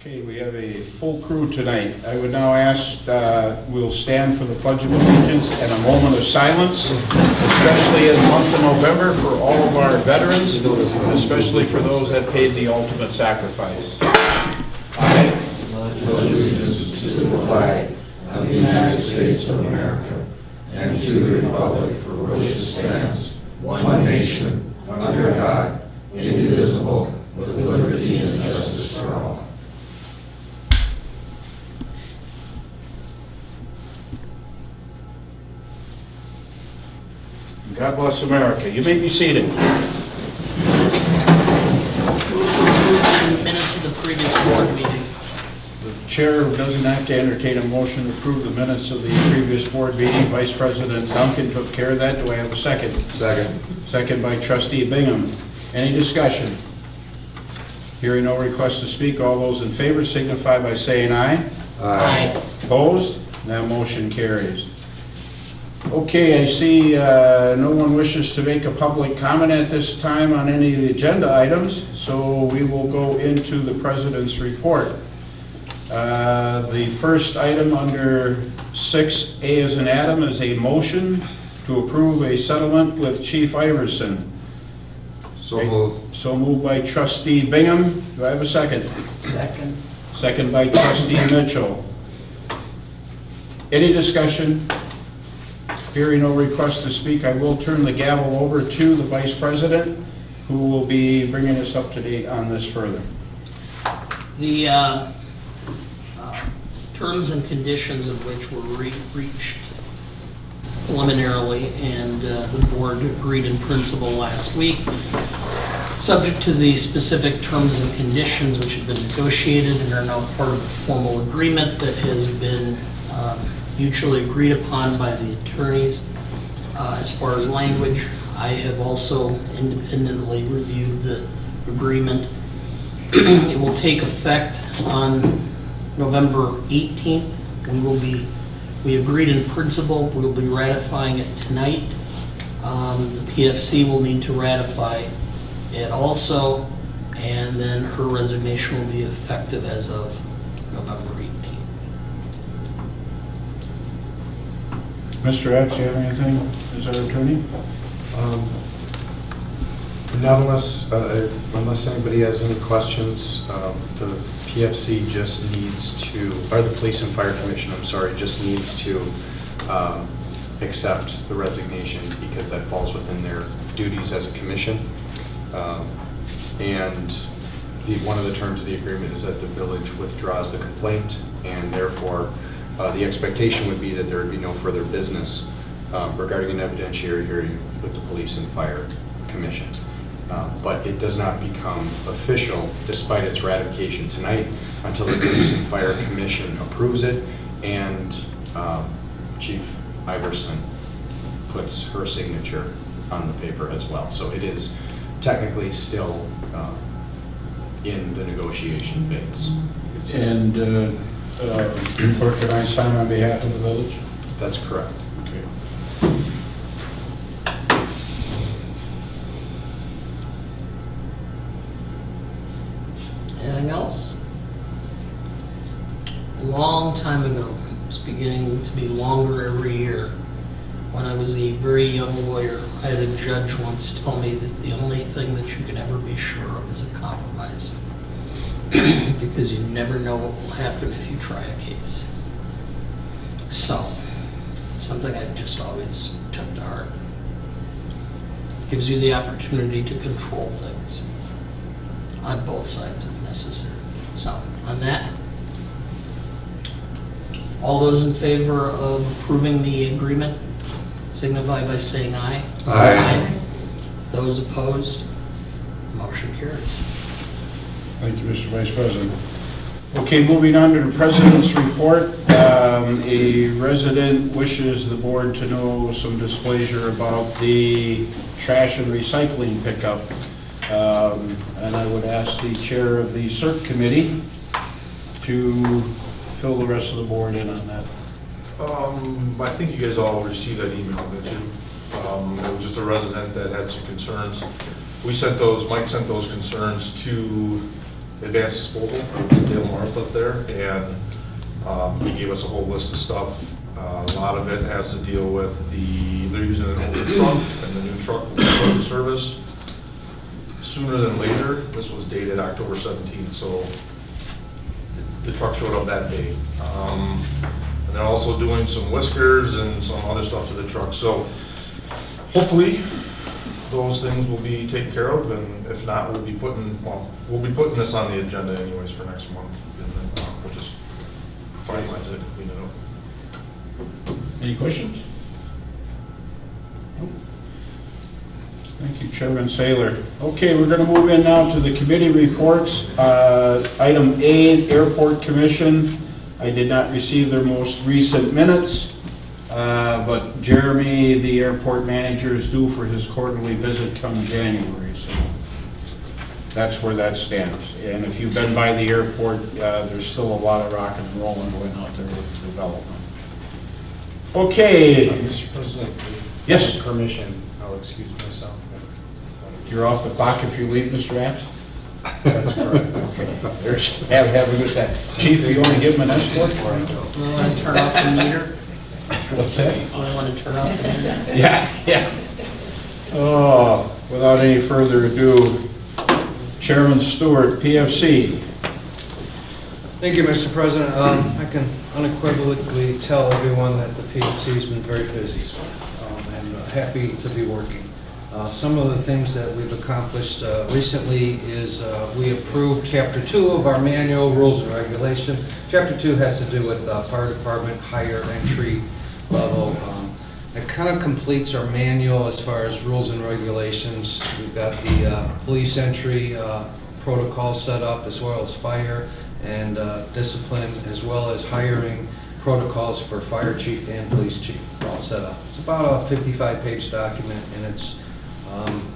Okay, we have a full crew tonight. I would now ask, we'll stand for the Pledge of Allegiance and a moment of silence, especially in the month of November for all of our veterans, especially for those that paid the ultimate sacrifice. I pledge allegiance to the flag of the United States of America and to the republic for which it stands, one nation, under God, indivisible, with liberty and justice for all. God bless America. You may be seated. Minutes of the previous board meeting. The chair doesn't have to entertain a motion to approve the minutes of the previous board meeting. Vice President Duncan took care of that. Do I have a second? Second. Second by Trustee Bingham. Any discussion? Hearing no request to speak, all those in favor signify by saying aye. Aye. Opposed? That motion carries. Okay, I see no one wishes to make a public comment at this time on any of the agenda items, so we will go into the President's report. The first item under 6A as in Adam is a motion to approve a settlement with Chief Iverson. So moved. So moved by Trustee Bingham. Do I have a second? Second. Second by Trustee Mitchell. Any discussion? Hearing no request to speak, I will turn the gavel over to the Vice President, who will be bringing us up to date on this further. The terms and conditions of which were reached preliminarily, and the board agreed in principle last week, subject to the specific terms and conditions which have been negotiated and are now part of a formal agreement that has been mutually agreed upon by the attorneys. As far as language, I have also independently reviewed the agreement. It will take effect on November 18th. We agreed in principle. We will be ratifying it tonight. The PFC will need to ratify it also, and then her resignation will be effective as of November 18th. Mr. Epps, you have anything as our attorney? Unless anybody has any questions, the PFC just needs to, or the Police and Fire Commission, I'm sorry, just needs to accept the resignation because that falls within their duties as a commission. And one of the terms of the agreement is that the village withdraws the complaint, and therefore the expectation would be that there would be no further business regarding an evidentiary hearing with the Police and Fire Commission. But it does not become official, despite its ratification tonight, until the Police and Fire Commission approves it and Chief Iverson puts her signature on the paper as well. So it is technically still in the negotiation phase. And clerk, can I sign on behalf of the village? That's correct. Okay. Anything else? A long time ago, it's beginning to be longer every year. When I was a very young lawyer, I had a judge once tell me that the only thing that you can ever be sure of is a compromise. Because you never know what will happen if you try a case. So, something I've just always took to heart. Gives you the opportunity to control things on both sides if necessary. So, on that, all those in favor of approving the agreement signify by saying aye. Aye. Those opposed, motion carries. Thank you, Mr. Vice President. Okay, moving on to the President's report. A resident wishes the board to know some displeasure about the trash and recycling pickup. And I would ask the chair of the CERT committee to fill the rest of the board in on that. I think you guys all received that email, didn't you? It was just a resident that had some concerns. Mike sent those concerns to advanced disposal, Dale North up there, and he gave us a whole list of stuff. A lot of it has to deal with they're using an older truck, and the new truck will be put in service sooner than later. This was dated October 17th, so the truck showed up that day. And they're also doing some whiskers and some other stuff to the truck. So hopefully those things will be taken care of, and if not, we'll be putting this on the agenda anyways for next month, and then we'll just finalize it and clean it up. Any questions? Nope. Thank you, Chairman Saylor. Okay, we're going to move in now to the committee reports. Item A, Airport Commission. I did not receive their most recent minutes, but Jeremy, the airport manager, is due for his quarterly visit come January, so that's where that stands. And if you've been by the airport, there's still a lot of rock and rolling going out there with the development. Okay. Mr. President? Yes. With permission, I'll excuse myself. You're off the clock if you leave, Mr. Apps? That's correct. Okay. Have a good day. Chief, you want to give him an escort? Someone want to turn off the meter? What's that? Someone want to turn off the meter? Yeah. Oh, without any further ado, Chairman Stewart, PFC. Thank you, Mr. President. I can unequivocally tell everyone that the PFC has been very busy and happy to be working. Some of the things that we've accomplished recently is we approved Chapter 2 of our manual rules and regulation. Chapter 2 has to do with fire department higher entry level. It kind of completes our manual as far as rules and regulations. We've got the police entry protocol set up, as well as fire and discipline, as well as hiring protocols for fire chief and police chief, all set up. It's about a 55-page document, and it's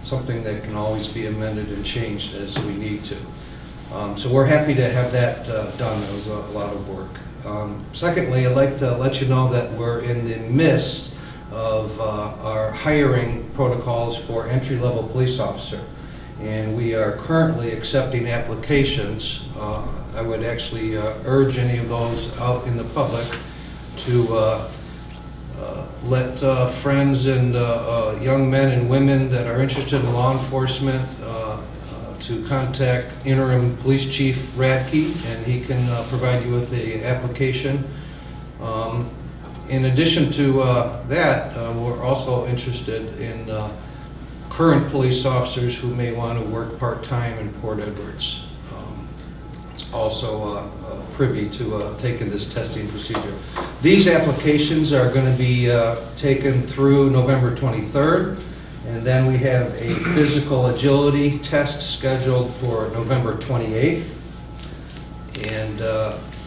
something that can always be amended and changed as we need to. So we're happy to have that done. It was a lot of work. Secondly, I'd like to let you know that we're in the midst of our hiring protocols for entry-level police officer, and we are currently accepting applications. I would actually urge any of those out in the public to let friends and young men and women that are interested in law enforcement to contact Interim Police Chief Radke, and he can provide you with the application. In addition to that, we're also interested in current police officers who may want to work part-time in Port Edwards. Also privy to taking this testing procedure. These applications are going to be taken through November 23rd, and then we have a physical agility test scheduled for November 28th, and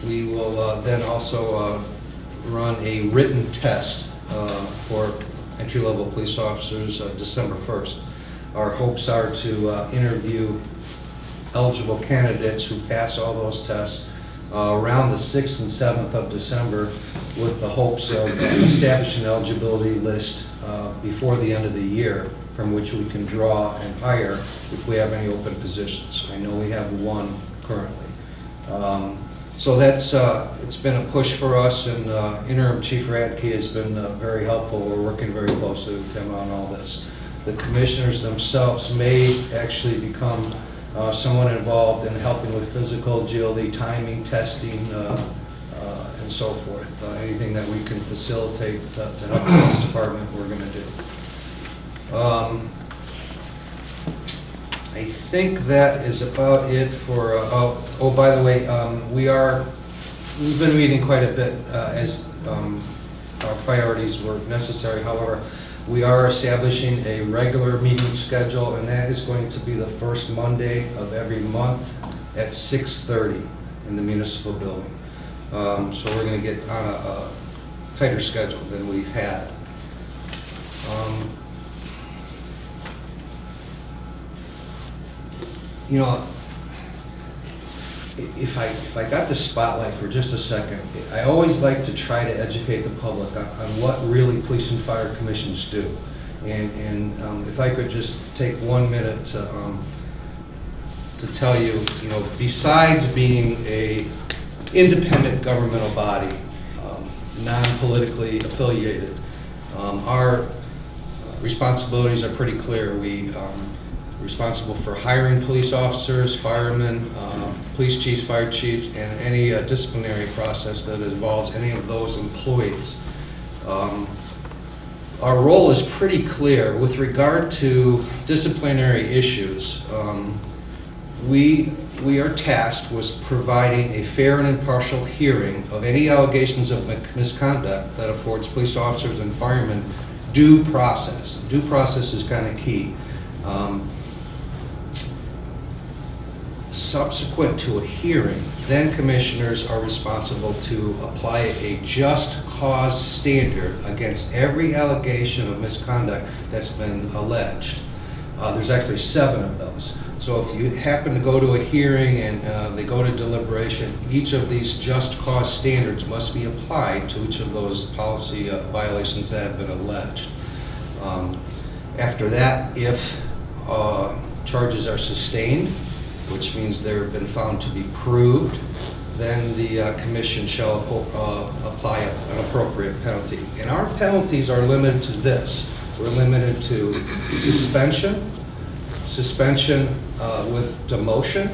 we will then also run a written test for entry-level police officers December 1st. Our hopes are to interview eligible candidates who pass all those tests around the 6th and 7th of December, with the hopes of establishing an eligibility list before the end of the year from which we can draw and hire if we have any open positions. I know we have one currently. So that's it's been a push for us, and Interim Chief Radke has been very helpful. We're working very closely with him on all this. The commissioners themselves may actually become someone involved in helping with physical agility, timing, testing, and so forth. Anything that we can facilitate to help the police department, we're going to do. I think that is about it for. Oh, by the way, we've been meeting quite a bit as our priorities were necessary. However, we are establishing a regular meeting schedule, and that is going to be the first Monday of every month at 6:30 in the municipal building. So we're going to get on a tighter schedule than we've had. You know, if I got the spotlight for just a second, I always like to try to educate the public on what really police and fire commissions do. And if I could just take 1 minute to to tell you, besides being a independent governmental body, non-politically affiliated, our responsibilities are pretty clear. We responsible for hiring police officers, firemen, police chiefs, fire chiefs, and any disciplinary process that involves any of those employees. Our role is pretty clear. With regard to disciplinary issues, we are tasked with providing a fair and impartial hearing of any allegations of misconduct that affords police officers and firemen due process. Due process is kind of key. Subsequent to a hearing, then commissioners are responsible to apply a just cause standard against every allegation of misconduct that's been alleged. There's actually 7 of those. So if you happen to go to a hearing and they go to deliberation, each of these just cause standards must be applied to each of those policy violations that have been alleged. After that, if charges are sustained, which means they've been found to be proved, then the commission shall apply an appropriate penalty. And our penalties are limited to this. We're limited to suspension with demotion,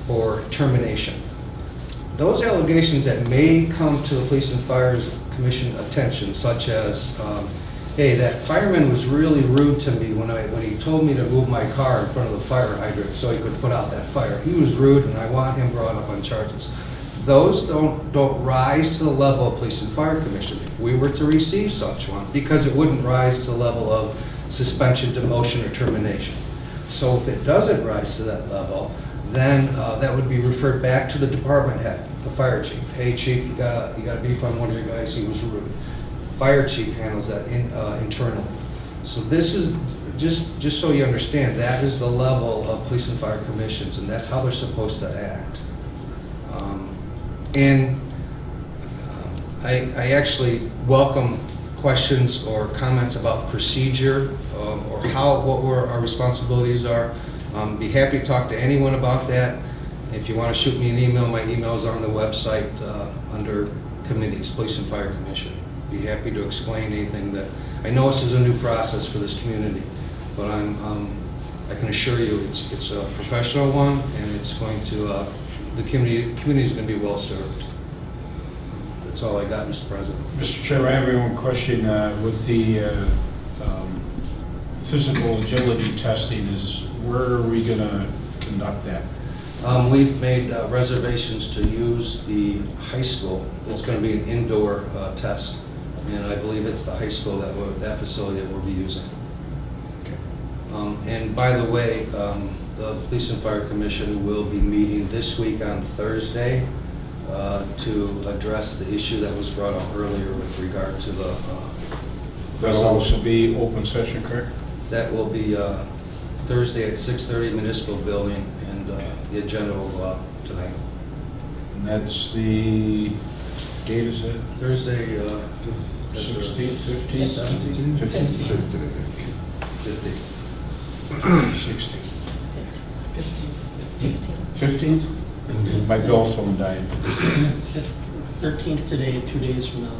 or termination. Those allegations that may come to the Police and Fire Commission attention, such as, hey, that fireman was really rude to me when he told me to move my car in front of the fire hydrant so he could put out that fire. He was rude, and I want him brought up on charges. Those don't rise to the level of Police and Fire Commission if we were to receive such one, because it wouldn't rise to the level of suspension, demotion, or termination. So if it doesn't rise to that level, then that would be referred back to the department head, the fire chief. Hey, chief, you got a beef on one of your guys, he was rude. Fire chief handles that internally. So this is, just so you understand, that is the level of Police and Fire Commissions, and that's how they're supposed to act. I actually welcome questions or comments about procedure, or what our responsibilities are. Be happy to talk to anyone about that. If you want to shoot me an email, my email is on the website under committees, Police and Fire Commission. Be happy to explain anything that, I know this is a new process for this community, but I can assure you it's a professional one, and it's going to, the community is going to be well served. That's all I got, Mr. President. Mr. Chair, I have one question with the physical agility testing. Where are we going to conduct that? We've made reservations to use the high school. It's going to be an indoor test, and I believe it's the high school that facility that we'll be using. Okay. And by the way, the Police and Fire Commission will be meeting this week on Thursday to address the issue that was brought up earlier with regard to the... That'll also be open session, correct? That will be Thursday at 6:30 Municipal Building, and the agenda will go out tonight. And that's the date, is it? Thursday, 16th, 15th, 17th? 15th. 15th. 16th? 15th? My bell phone died. 13th today, 2 days from now.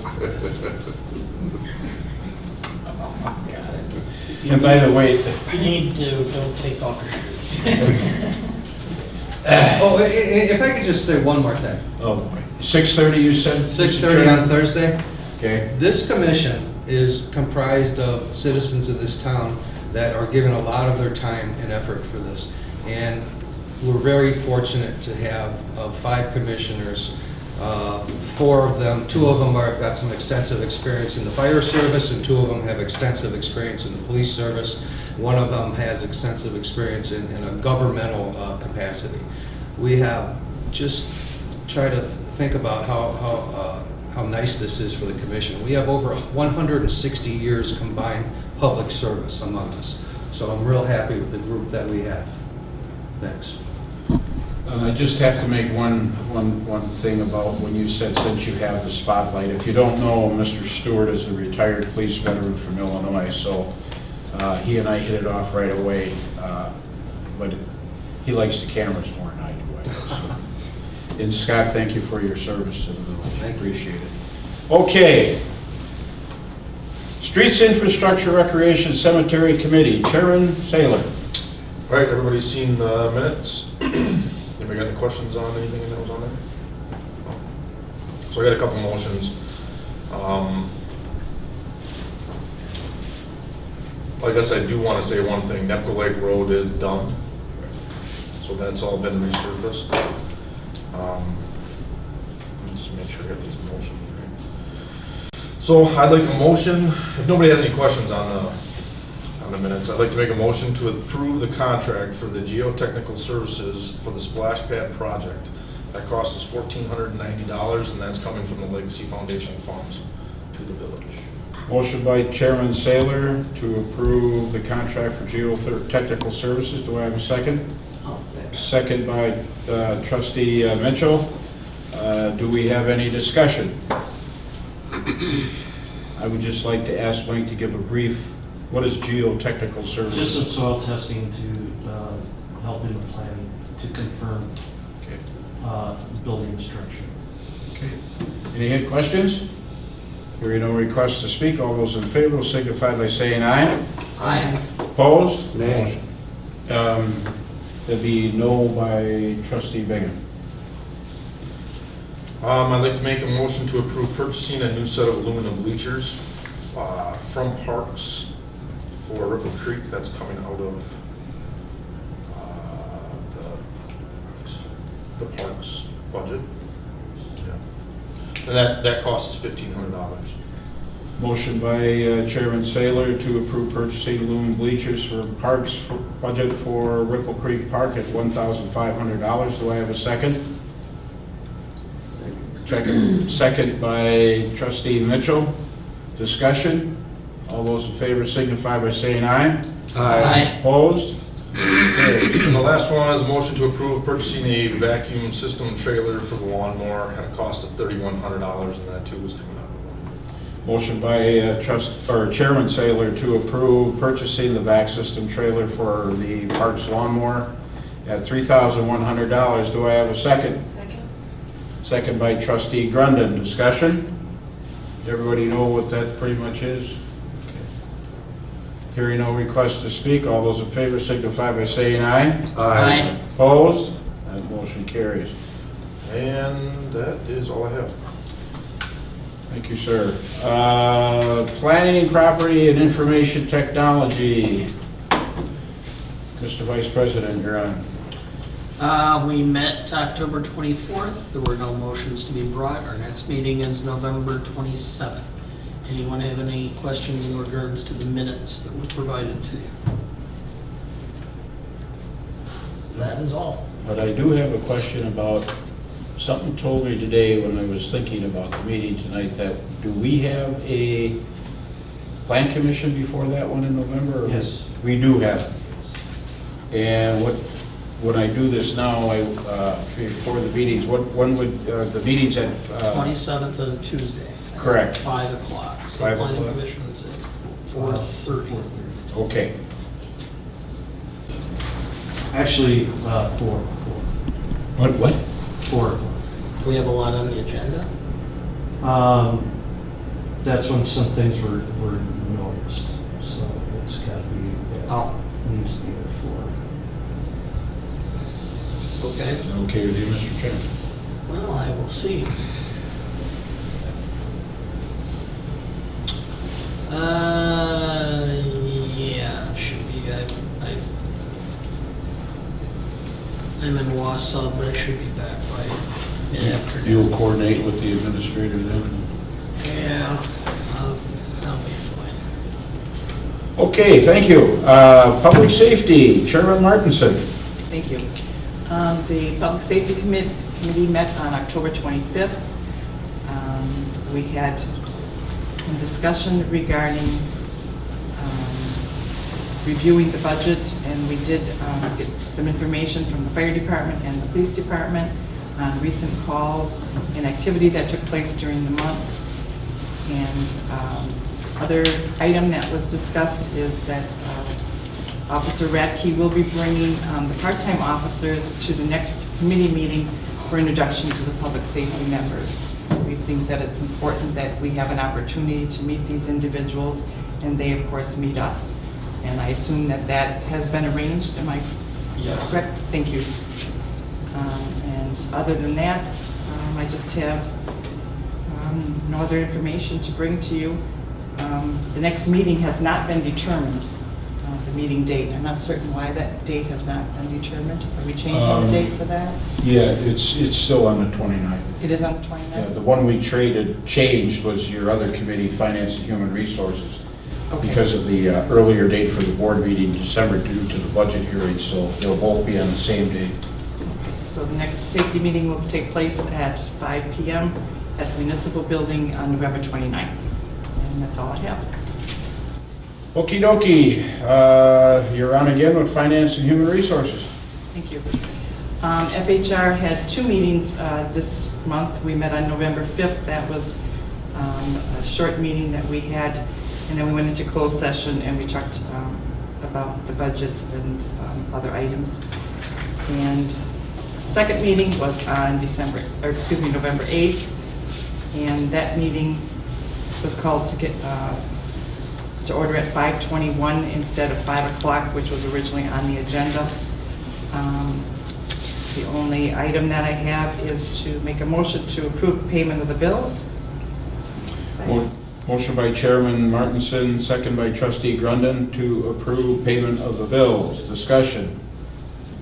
And by the way, If you need to, don't take off your shoes. Oh, if I could just say one more thing. oh boy, 6:30 you said? Mr. 6:30 Chairman? on Thursday. Okay. This commission is comprised of citizens of this town that are giving a lot of their time and effort for this. And we're very fortunate to have 5 commissioners. 4 of them, 2 of them have got some extensive experience in the fire service, and 2 of them have extensive experience in the police service. 1 of them has extensive experience in a governmental capacity. We have just try to think about how nice this is for the commission. We have over 160 years combined public service among us. So I'm real happy with the group that we have. Thanks. I just have to make one thing about when you said since you have the spotlight. If you don't know, Mr. Stewart is a retired police veteran from Illinois, so he and I hit it off right away. But He likes the cameras more than I do, I guess. So. And Scott, thank you for your service to the village. I appreciate it. Okay. Streets, Infrastructure, Recreation, Cemetery Committee, Chairman Saylor. All right, everybody's seen the minutes? Anybody got any questions on anything that was on there? So I got a couple motions. I guess I do want to say one thing. Nepco Lake Road is done. So that's all been resurfaced. Just make sure I got these motions right. So I'd like to motion, if nobody has any questions on the minutes, I'd like to make a motion to approve the contract for the geotechnical services for the splash pad project. That cost us $1,490, and that's coming from the Legacy Foundation funds to the village. Motion by Chairman Saylor to approve the contract for geotechnical services. Do I have a second? Second by Trustee Mitchell. Do we have any discussion? I would just like to ask Mike to give a brief, what is geotechnical services? Just some soil testing to help in the planning, to confirm building and structure. Okay. Any questions? Hearing no requests to speak, all those in favor will signify by saying aye. Aye. Opposed? Nay. There'd be no by Trustee Bingham. I'd like to make a motion to approve purchasing a new set of aluminum bleachers from Parks for Ripple Creek. That's coming out of the Parks budget. Yeah. And that costs $1,500. Motion by Chairman Saylor to approve purchasing aluminum bleachers for Parks budget for Ripple Creek Park at $1,500. Do I have a second? Second by Trustee Mitchell. Discussion? All those in favor signify by saying aye. Aye. Opposed? Okay. And the last one is a motion to approve purchasing a vacuum system trailer for the lawnmower at a cost of $3,100, and that too was coming out of Motion by Chairman Saylor to approve purchasing the vac system trailer for the Parks lawnmower at $3,100. Do I have a second? Second. Second by Trustee Grundon. Discussion? Everybody know what that pretty much is? Hearing no request to speak, all those in favor signify by saying aye. Aye. Opposed? That motion carries. And that is all I have. Thank you, sir. Planning, Property, and Information Technology. Mr. Vice President, you're on. We met October 24th. There were no motions to be brought. Our next meeting is November 27th. Anyone have any questions in regards to the minutes that were provided to you? That is all. But I do have a question about, something told me today when I was thinking about the meeting tonight, that do we have a plan commission before that one in November? or- Yes. We do have it. And when I do this now, before the meetings, when would, the meetings at? 27th and Tuesday. Correct. 5 o'clock. So 5 planning o'clock. commission is at 4:30. Okay. Actually, 4. What? 4. We have a lot on the agenda. That's when some things were noticed, so it's got to be, needs to be at 4. Okay. Okay with you, Mr. Chairman? Well, I will see. Yeah, should be. I'm in Wausau, but I should be back by mid-afternoon. You'll coordinate with the administrator then? Yeah, I'll be fine. Okay, thank you. Public Safety, Chairman Martinson. Thank you. The Public Safety Committee met on October 25th. We had some discussion regarding reviewing the budget, and we did get some information from the fire department and the police department on recent calls and activity that took place during the month. And other item that was discussed is that Officer Radke will be bringing the part-time officers to the next committee meeting for introduction to the public safety members. We think that it's important that we have an opportunity to meet these individuals, and they, of course, meet us. And I assume that that has been arranged, am I Yes. correct? Thank you. And other than that, I just have no other information to bring to you. The next meeting has not been determined, the meeting date. I'm not certain why that date has not been determined. Are we changing the date for that? Yeah, it's still on the 29th. It is on the Yeah, 29th? the one we changed was your other committee, Finance and Human Resources, Okay. because of the earlier date for the board meeting in December due to the budget hearing, so they'll both be on the same day. So the next safety meeting will take place at 5 p.m. at the Municipal Building on November 29th. And that's all I have. Okey dokey, you're on again with Finance and Human Resources. Thank you. FHR had 2 meetings this month. We met on November 5th. That was a short meeting that we had. And then we went into closed session and we talked about the budget and other items. And second meeting was on November 8th. And that meeting was called to order at 5:21 instead of 5 o'clock, which was originally on the agenda. The only item that I have is to make a motion to approve the payment of the bills. Motion by Chairman Martenson, second by Trustee Grundon to approve payment of the bills. Discussion.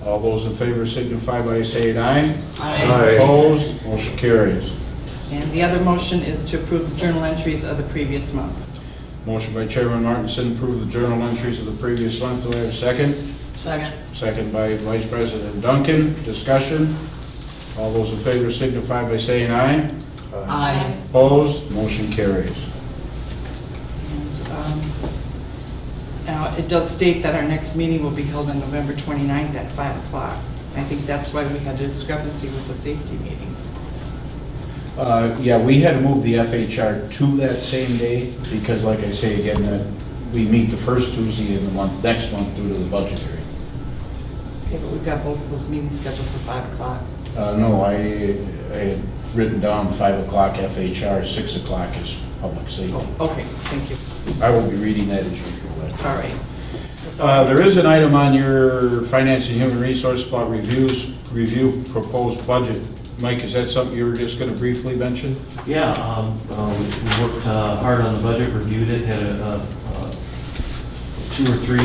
All those in favor signify by saying aye. Aye. Opposed? Motion carries. And the other motion is to approve the journal entries of the previous month. Motion by Chairman Martenson, approve the journal entries of the previous month. Do I have a second? Second. Second by Vice President Duncan. Discussion. All those in favor signify by saying aye. Aye. Opposed? Motion carries. And, now, it does state that our next meeting will be held on November 29th at 5 o'clock. I think that's why we had a discrepancy with the safety meeting. Yeah, we had to move the FHR to that same day because, like I say again, that we meet the first Tuesday in the month, next month due to the budget hearing. Okay, but we've got both of those meetings scheduled for 5 o'clock. No, I had written down 5 o'clock FHR, 6 o'clock is public safety. Oh, okay, thank you. I will be reading that as usual. All right. That's all. There is an item on your Finance and Human Resource about review proposed budget. Mike, is that something you were just going to briefly mention? Yeah, we worked hard on the budget, reviewed it, had 2 or 3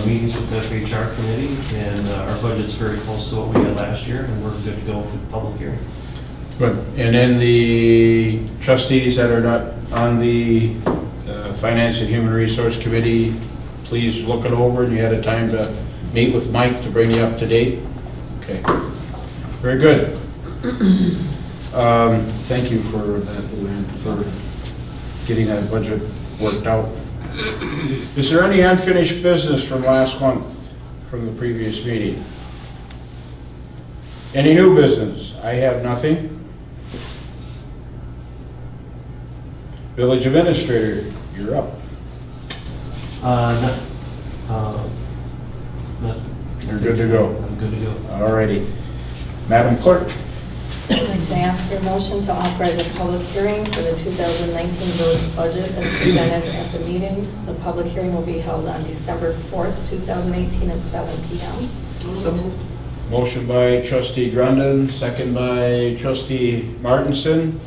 meetings with the FHR committee, and our budget's very close to what we had last year, and we're good to go for the public hearing. Good. And then the trustees that are not on the Finance and Human Resource Committee, please look it over, and you had a time to meet with Mike to bring you up to date? Okay. Very good. Thank you for that, Luann, for getting that budget worked out. Is there any unfinished business from last month, from the previous meeting? Any new business? I have nothing. Village Administrator, you're up. Not, You're good to go. I'm good to go. Alrighty. Madam Clerk? I'd like to ask for a motion to authorize a public hearing for the 2019 village budget as presented at the meeting. The public hearing will be held on December 4th, 2018 at 7 p.m. So moved. Motion by Trustee Grundon, second by Trustee Martenson,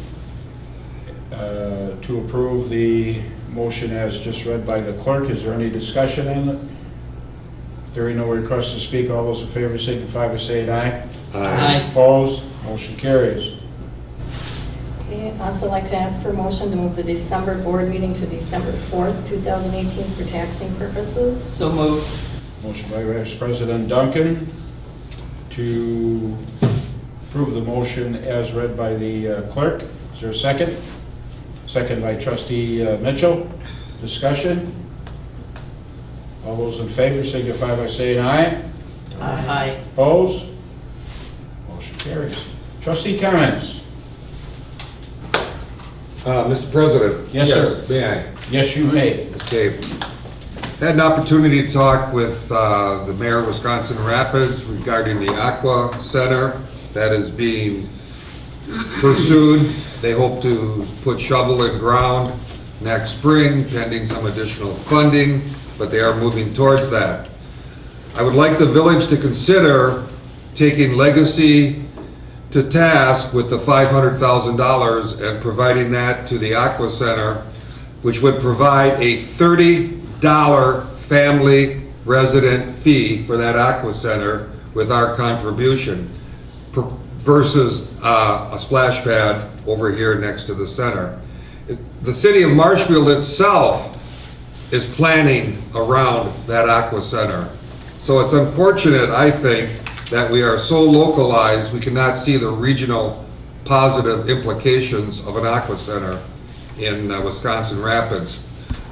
to approve the motion as just read by the clerk. Is there any discussion on it? Hearing no request to speak, all those in favor signify by saying aye. Aye. Opposed? Motion carries. Okay, I'd also like to ask for a motion to move the December board meeting to December 4th, 2018 for taxing purposes. So moved. Motion by Vice President Duncan to approve the motion as read by the clerk. Is there a second? Second by Trustee Mitchell. Discussion? All those in favor signify by saying aye. Aye. Opposed? Motion carries. Trustee comments? Mr. President? Yes, sir. May I? Yes, you may. Okay. Had an opportunity to talk with the mayor of Wisconsin Rapids regarding the Aqua Center that is being pursued. They hope to put shovel in ground next spring, pending some additional funding, but they are moving towards that. I would like the village to consider taking Legacy to task with the $500,000 and providing that to the Aqua Center, which would provide a $30 family resident fee for that Aqua Center with our contribution versus a splash pad over here next to the center. The city of Marshfield itself is planning around that Aqua Center. So it's unfortunate, I think, that we are so localized, we cannot see the regional positive implications of an Aqua Center in Wisconsin Rapids.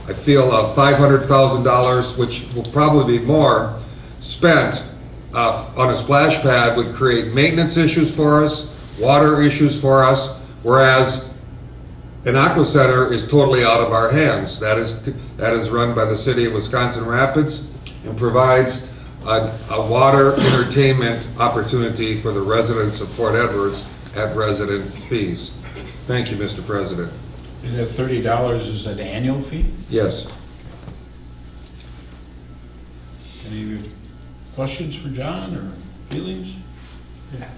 I feel $500,000, which will probably be more, spent on a splash pad would create maintenance issues for us, water issues for us, whereas an Aqua Center is totally out of our hands. That is run by the city of Wisconsin Rapids and provides a water entertainment opportunity for the residents of Port Edwards at resident fees. Thank you, Mr. President. And that $30 is an annual fee? Yes. Any questions for John or feelings?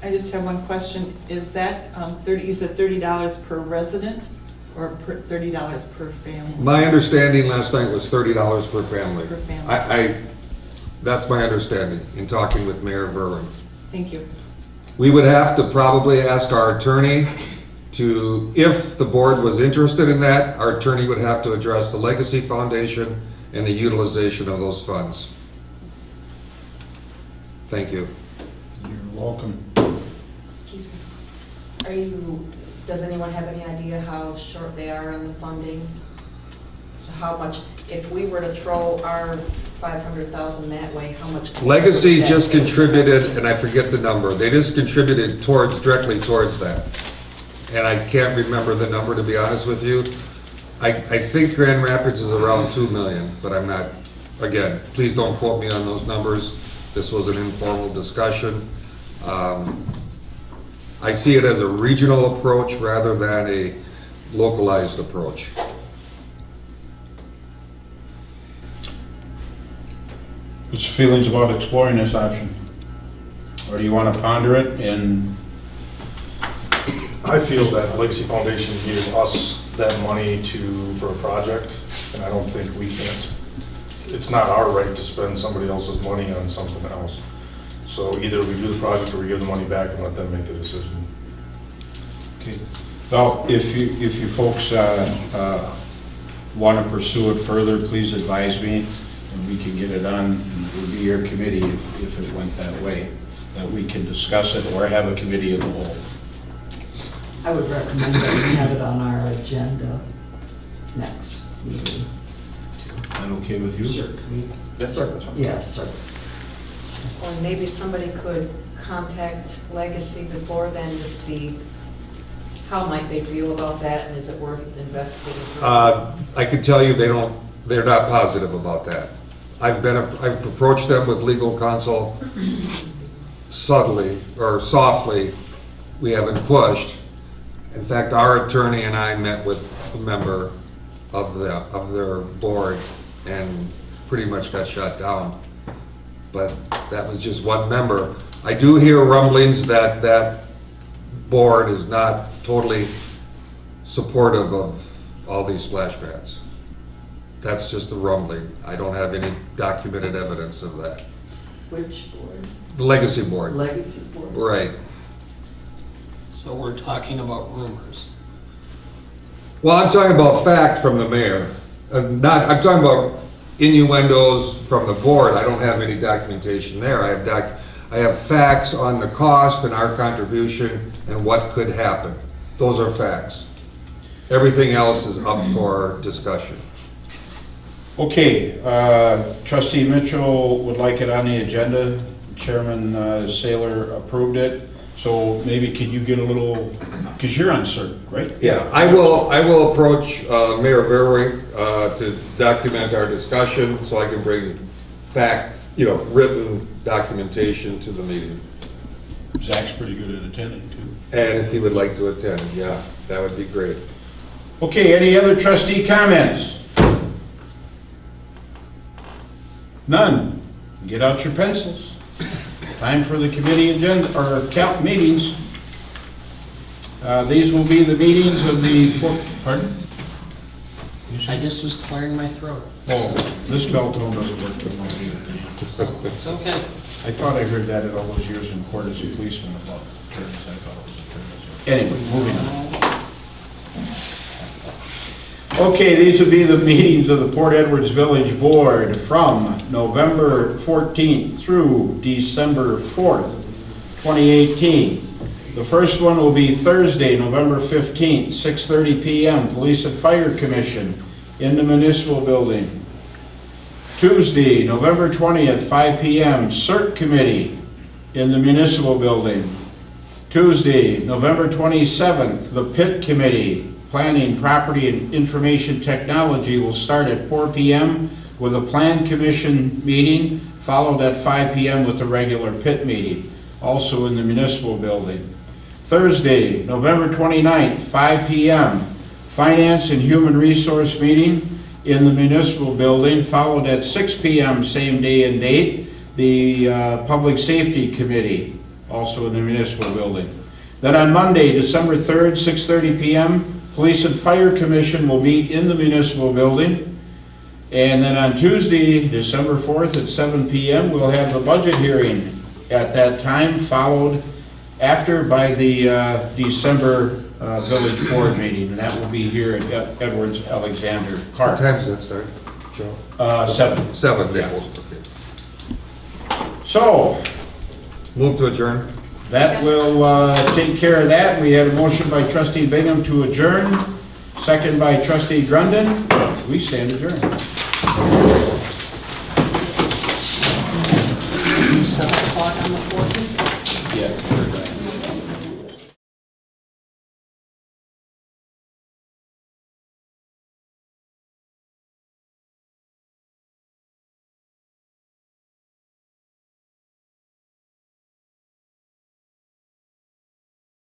I just have one question. Is that you said $30 per resident or $30 per family? My understanding last night was $30 per family. Per family. That's my understanding in talking with Mayor Verlin. Thank you. We would have to probably ask our attorney to, if the board was interested in that, our attorney would have to address the Legacy Foundation and the utilization of those funds. Thank you. You're welcome. Excuse me. Does anyone have any idea how short they are on the funding? So how much, if we were to throw our $500,000 that way, how much? Legacy would that just be? contributed, and I forget the number, they just contributed directly towards that. And I can't remember the number, to be honest with you. I think Grand Rapids is around 2 million, but I'm not, again, please don't quote me on those numbers. This was an informal discussion. I see it as a regional approach rather than a localized approach. What's your feelings about exploring this option? Or do you want to ponder it and? I feel that Legacy Foundation gave us that money for a project, and I don't think we can't. It's not our right to spend somebody else's money on something else. So either we do the project or we give the money back and let them make the decision. Okay. Well, if you folks want to pursue it further, please advise me, and we can get it on. And it would be your committee if it went that way, that we can discuss it or have a committee of the whole. I would recommend that we have it on our agenda next meeting. Is that okay with you? Sure. Yes, sir. Yes, sir. Or maybe somebody could contact Legacy before then to see how might they feel about that, and is it worth investigating? I can tell you they're not positive about that. I've approached them with legal counsel subtly or softly. We haven't pushed. In fact, our attorney and I met with a member of their board and pretty much got shut down. But that was just one member. I do hear rumblings that that board is not totally supportive of all these splash pads. That's just a rumbling. I don't have any documented evidence of that. Which board? The Legacy Board. Legacy board? Right. So we're talking about rumors. Well, I'm talking about fact from the mayor. I'm talking about innuendos from the board. I don't have any documentation there. I have facts on the cost and our contribution and what could happen. Those are facts. Everything else is up for discussion. Okay, Trustee Mitchell would like it on the agenda. Chairman Saylor approved it. So maybe could you get a little, because you're on CERT, right? Yeah, I will approach Mayor Verwink to document our discussion, so I can bring written documentation to the meeting. Zach's pretty good at attending too. And if he would like to attend, yeah, that would be great. Okay, any other trustee comments? None. Get out your pencils. Time for the committee agenda, or count meetings. These will be the meetings of the, pardon? I just was clearing my throat. Oh, this bell tone doesn't work for my ear. It's okay. I thought I heard that in all those years in court as a policeman about attorneys. I thought it was attorneys. Anyway, moving on. Okay, these would be the meetings of the Port Edwards Village Board from November 14th through December 4th, 2018. The first one will be Thursday, November 15th, 6:30 p.m., Police and Fire Commission in the Municipal Building. Tuesday, November 20th, 5 p.m., CERT Committee in the Municipal Building. Tuesday, November 27th, the PIT Committee, Planning, Property, and Information Technology, will start at 4 p.m. with a Plan Commission meeting, followed at 5 p.m. with the regular PIT meeting, also in the Municipal Building. Thursday, November 29th, 5 p.m., Finance and Human Resource meeting in the Municipal Building, followed at 6 p.m., same day and date, the Public Safety Committee, also in the Municipal Building. Then on Monday, December 3rd, 6:30 p.m., Police and Fire Commission will meet in the Municipal Building. And then on Tuesday, December 4th at 7 p.m., we'll have the budget hearing at that time, followed after by the December Village Board meeting, and that will be here at Edwards Alexander What Park. time does that start, Joe? 7. 7, Yeah. okay. So, Move to adjourn. that will take care of that. We had a motion by trustee Bingham to adjourn, second by trustee Grundon. We stand adjourned. 7 o'clock on the 14th? Yeah.